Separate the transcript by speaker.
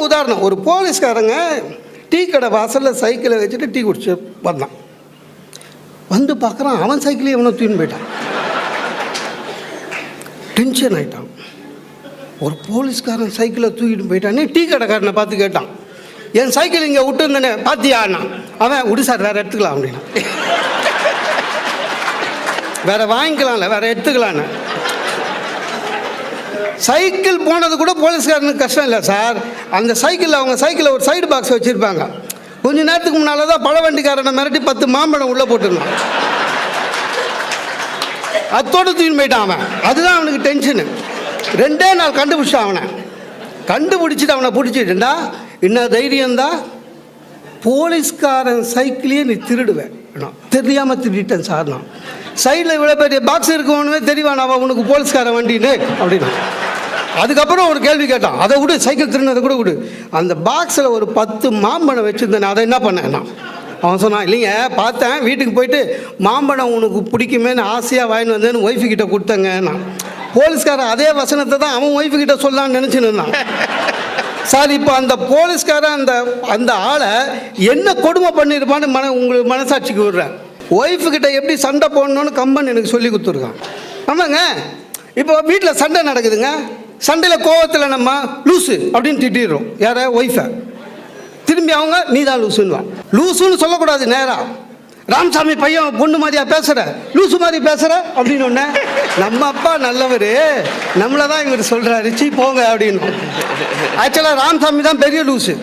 Speaker 1: உதாரணம். ஒரு போலீஸ்காரங்க டீ கடை வாசலில் சைக்கிளை வச்சுட்டு டீ குடிச்சு வந்தான். வந்து பார்க்குறான், அவன் சைக்கிளையும் எவனோ தூக்கின்னு போயிட்டான். டென்ஷன் ஆகிட்டான். ஒரு போலீஸ்காரன் சைக்கிளை தூக்கிட்டு போயிட்டானே. டீ கடைக்காரனை பார்த்து கேட்டான், என் சைக்கிள் இங்கே விட்டுருந்தேனே பார்த்தியாண்ணா? அவன் விடு சார், வேறு எடுத்துக்கலாம் அப்படின்னா. வேறு வாங்கிக்கலாம்ல, வேறு எடுத்துக்கலான்னு. சைக்கிள் போனது கூட போலீஸ்காரனுக்கு கஷ்டம் இல்லை சார். அந்த சைக்கிளில் அவங்க சைக்கிளில் ஒரு சைடு பாக்ஸ் வச்சுருப்பாங்க. கொஞ்ச நேரத்துக்கு முன்னால் தான் பழ வண்டிக்காரனை மிரட்டி 10 மாம்பழம் உள்ளே போட்டுருந்தான். அத்தோடு தூக்கின்னு போயிட்டான் அவன். அதுதான் அவனுக்கு டென்ஷனு. 2 நாள் கண்டுபிடிச்சான் அவனை. கண்டுபிடிச்சிட்டு அவனை பிடிச்சிட்டுண்டா என்ன தைரியம்தான். போலீஸ்காரன் சைக்கிளையே நீ திருடுவேன். தெரியாமல் திருடிட்டேன் சார். நான் சைடில் இவ்வளோ பெரிய பாக்ஸ் இருக்கவனுமே தெரியவான் அவன் உனக்கு போலீஸ்காரன் வண்டின்னு அப்படின்னு. அதுக்கப்புறம் ஒரு கேள்வி கேட்டான், அதை விடு, சைக்கிள் திருடினதை கூட விடு. அந்த பாக்ஸில் ஒரு 10 மாம்பழம் வச்சுருந்தேன், அதை என்ன பண்ணேன் நான்? அவன் சொன்னான், இல்லைங்க பார்த்தேன், வீட்டுக்கு போயிட்டு மாம்பழம் உனக்கு பிடிக்குமேன்னு ஆசையாக வாங்கிட்டு வந்தேன்னு ஒய்ஃபுக்கிட்ட கொடுத்தேங்க. நான் போலீஸ்காரன் அதே வசனத்தை தான் அவன் ஒய்ஃபுக்கிட்ட சொல்லலான்னு நினச்சின்னு இருந்தான் சார். இப்போ அந்த போலீஸ்காரன் அந்த ஆளை என்ன கொடுமை பண்ணியிருப்பான்னு உங்களுக்கு மனசாட்சிக்கு விடுறேன். ஒய்ஃபுக்கிட்ட எப்படி சண்டை போடணுன்னு கம்பன் எனக்கு சொல்லி கொடுத்துருக்கான். ஆமாங்க, இப்போ வீட்டில் சண்டை நடக்குதுங்க. சண்டையில் கோவத்தில் நம்ம லூஸு அப்படின்னு திட்டிடுறோம் யாரை? ஒய்ஃபை. திரும்பி அவங்க நீ தான் லூசுன்னுவான். லூசுன்னு சொல்லக்கூடாது, நேராக ராமசாமி பையன் பொண்ணு மாதிரியா பேசுகிற, லூசு மாதிரி பேசுகிற அப்படின்னு ஒன்று. நம்ம அப்பா நல்லவர், நம்மளை தான் இவர் சொல்கிறாரு, சீ போங்க அப்படின்னு. ஆக்சுவலாக ராமசாமி தான் பெரிய லூசு.